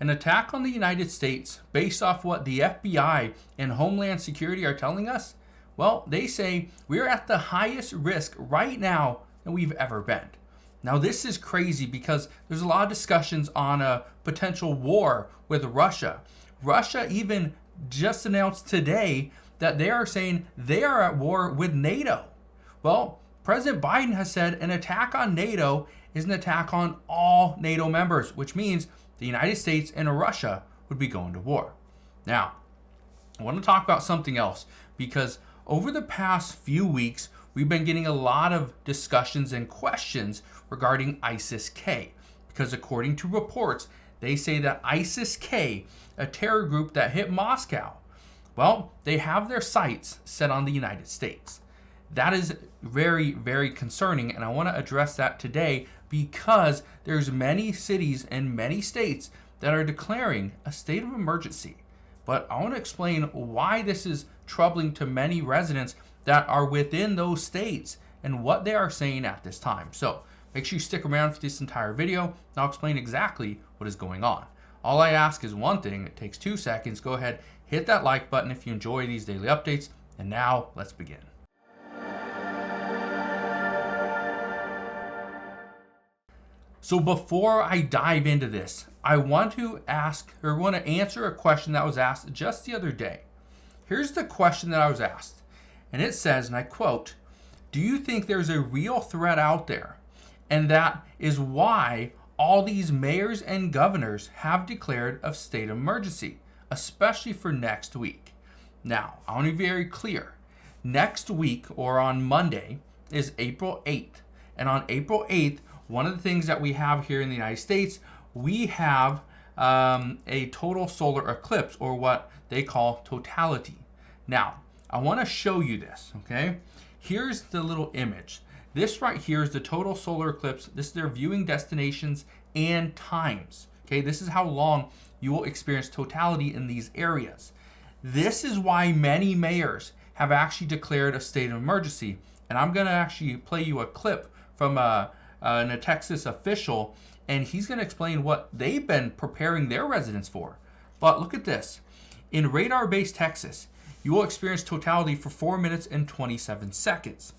an attack on the United States based off what the FBI and Homeland Security are telling us? Well, they say we're at the highest risk right now than we've ever been. Now, this is crazy because there's a lot of discussions on a potential war with Russia. Russia even just announced today that they are saying they are at war with NATO. Well, President Biden has said an attack on NATO is an attack on all NATO members, which means the United States and Russia would be going to war. Now, I want to talk about something else because over the past few weeks, we've been getting a lot of discussions and questions regarding ISIS-K because according to reports, they say that ISIS-K, a terror group that hit Moscow, well, they have their sights set on the United States. That is very, very concerning, and I want to address that today because there's many cities and many states that are declaring a state of emergency. But I want to explain why this is troubling to many residents that are within those states and what they are saying at this time. So make sure you stick around for this entire video, and I'll explain exactly what is going on. All I ask is one thing. It takes 2 seconds. Go ahead, hit that like button if you enjoy these daily updates. And now let's begin. So before I dive into this, I want to answer a question that was asked just the other day. Here's the question that I was asked. And it says, and I quote, "Do you think there's a real threat out there? And that is why all these mayors and governors have declared a state of emergency, especially for next week." Now, I want to be very clear. Next week, or on Monday, is April 8th. And on April 8th, one of the things that we have here in the United States, we have a total solar eclipse, or what they call totality. Now, I want to show you this, okay? Here's the little image. This right here is the total solar eclipse. This is their viewing destinations and times, okay? This is how long you will experience totality in these areas. This is why many mayors have actually declared a state of emergency. And I'm going to actually play you a clip from a Texas official, and he's going to explain what they've been preparing their residents for. But look at this. In radar-based Texas, you will experience totality for 4 minutes and 27 seconds.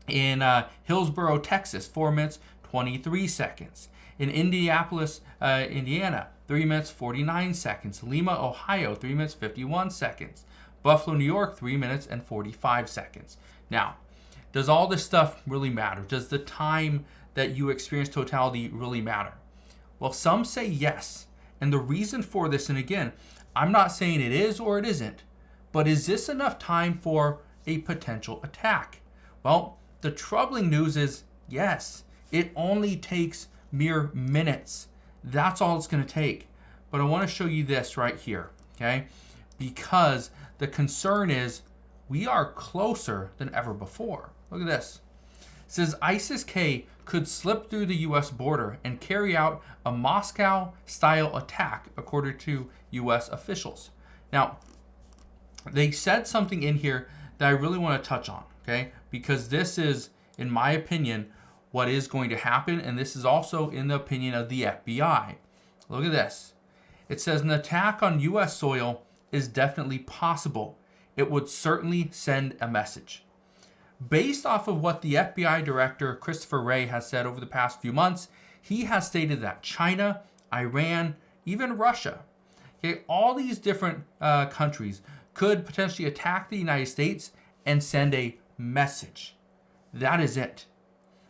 In Hillsborough, Texas, 4 minutes, 23 seconds. In Indianapolis, Indiana, 3 minutes, 49 seconds. Lima, Ohio, 3 minutes, 51 seconds. Buffalo, New York, 3 minutes and 45 seconds. Now, does all this stuff really matter? Does the time that you experience totality really matter? Well, some say yes. And the reason for this, and again, I'm not saying it is or it isn't, but is this enough time for a potential attack? Well, the troubling news is yes, it only takes mere minutes. That's all it's going to take. But I want to show you this right here, okay? Because the concern is we are closer than ever before. Look at this. It says ISIS-K could slip through the U.S. border and carry out a Moscow-style attack, according to U.S. officials. Now, they said something in here that I really want to touch on, okay? Because this is, in my opinion, what is going to happen, and this is also in the opinion of the FBI. Look at this. It says an attack on U.S. soil is definitely possible. It would certainly send a message. Based off of what the FBI director, Christopher Wray, has said over the past few months, he has stated that China, Iran, even Russia, okay, all these different countries could potentially attack the United States and send a message. That is it.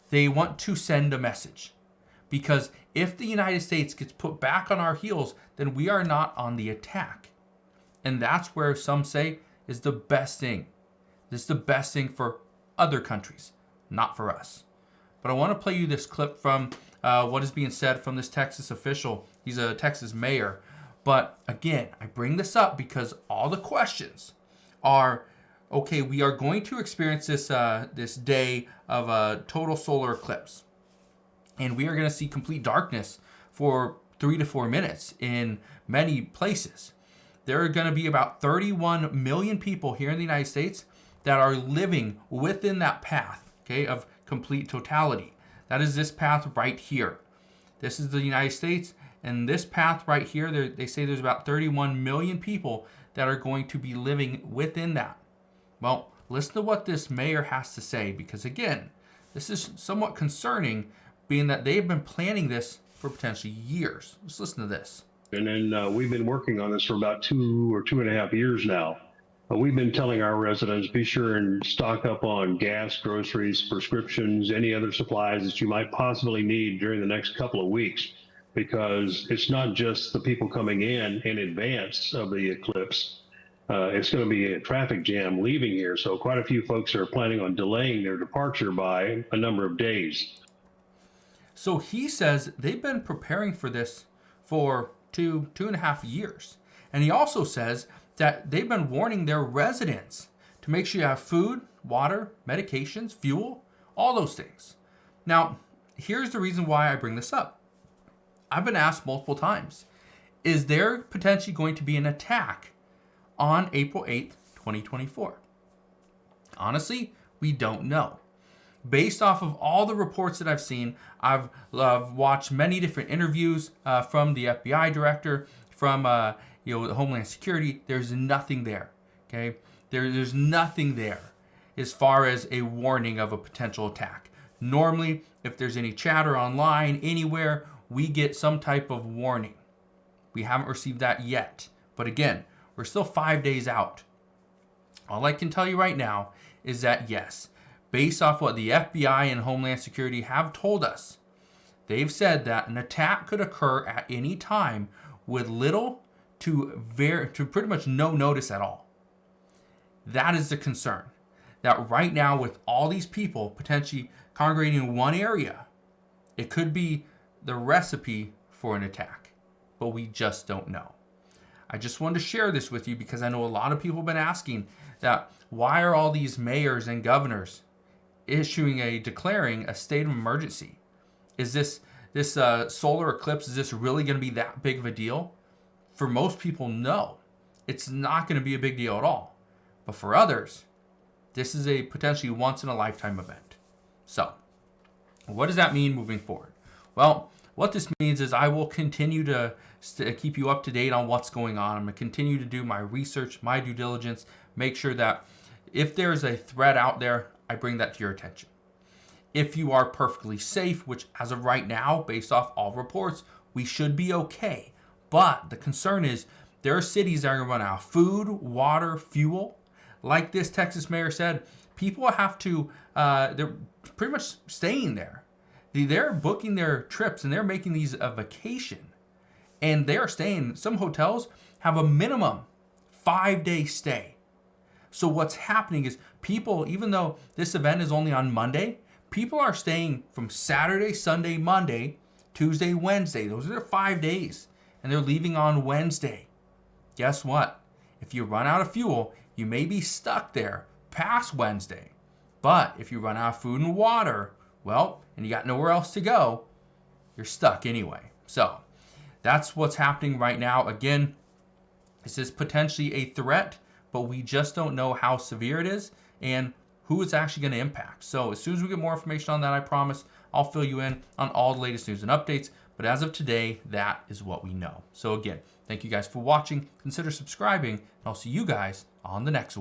They want to send a message. Because if the United States gets put back on our heels, then we are not on the attack. And that's where some say is the best thing. This is the best thing for other countries, not for us. But I want to play you this clip from what is being said from this Texas official. He's a Texas mayor. But again, I bring this up because all the questions are, okay, we are going to experience this day of a total solar eclipse. And we are going to see complete darkness for 3 to 4 minutes in many places. There are going to be about 31 million people here in the United States that are living within that path, okay, of complete totality. That is this path right here. This is the United States, And this path right here, they say there's about 31 million people that are going to be living within that. Well, listen to what this mayor has to say, because again, this is somewhat concerning, being that they've been planning this for potentially years. Let's listen to this. And then we've been working on this for about 2 or 2.5 years now. We've been telling our residents, be sure and stock up on gas, groceries, prescriptions, any other supplies that you might possibly need during the next couple of weeks, because it's not just the people coming in advance of the eclipse. It's going to be a traffic jam leaving here. So quite a few folks are planning on delaying their departure by a number of days. So he says they've been preparing for this for 2.5 years. And he also says that they've been warning their residents to make sure you have food, water, medications, fuel, all those things. Now, here's the reason why I bring this up. I've been asked multiple times, is there potentially going to be an attack on April 8th, 2024? Honestly, we don't know. Based off of all the reports that I've seen, I've watched many different interviews from the FBI director, from the Homeland Security. There's nothing there. Okay, there's nothing there as far as a warning of a potential attack. Normally, if there's any chatter online anywhere, we get some type of warning. We haven't received that yet. But again, we're still 5 days out. All I can tell you right now is that yes, based off what the FBI and Homeland Security have told us, they've said that an attack could occur at any time with little to pretty much no notice at all. That is the concern. That right now, with all these people potentially congregating in one area, it could be the recipe for an attack, but we just don't know. I just wanted to share this with you because I know a lot of people have been asking that why are all these mayors and governors declaring a state of emergency? Is this solar eclipse, is this really going to be that big of a deal? For most people, no. It's not going to be a big deal at all. But for others, this is a potentially once in a lifetime event. So, what does that mean moving forward? Well, what this means is I will continue to keep you up to date on what's going on. I'm going to continue to do my research, my due diligence, make sure that if there's a threat out there, I bring that to your attention. If you are perfectly safe, which as of right now, based off all reports, we should be okay. But the concern is there are cities that are going to run out of food, water, fuel. Like this Texas mayor said, people have to, they're pretty much staying there. They're booking their trips and they're making these a vacation. And they're staying, some hotels have a minimum 5-day stay. So what's happening is people, even though this event is only on Monday, people are staying from Saturday, Sunday, Monday, Tuesday, Wednesday. Those are their 5 days. And they're leaving on Wednesday. Guess what? If you run out of fuel, you may be stuck there past Wednesday. But if you run out of food and water, well, and you got nowhere else to go, you're stuck anyway. So that's what's happening right now. Again, this is potentially a threat, but we just don't know how severe it is and who it's actually going to impact. So as soon as we get more information on that, I promise I'll fill you in on all the latest news and updates. But as of today, that is what we know. So again, thank you guys for watching. Consider subscribing, and I'll see you guys on the next one.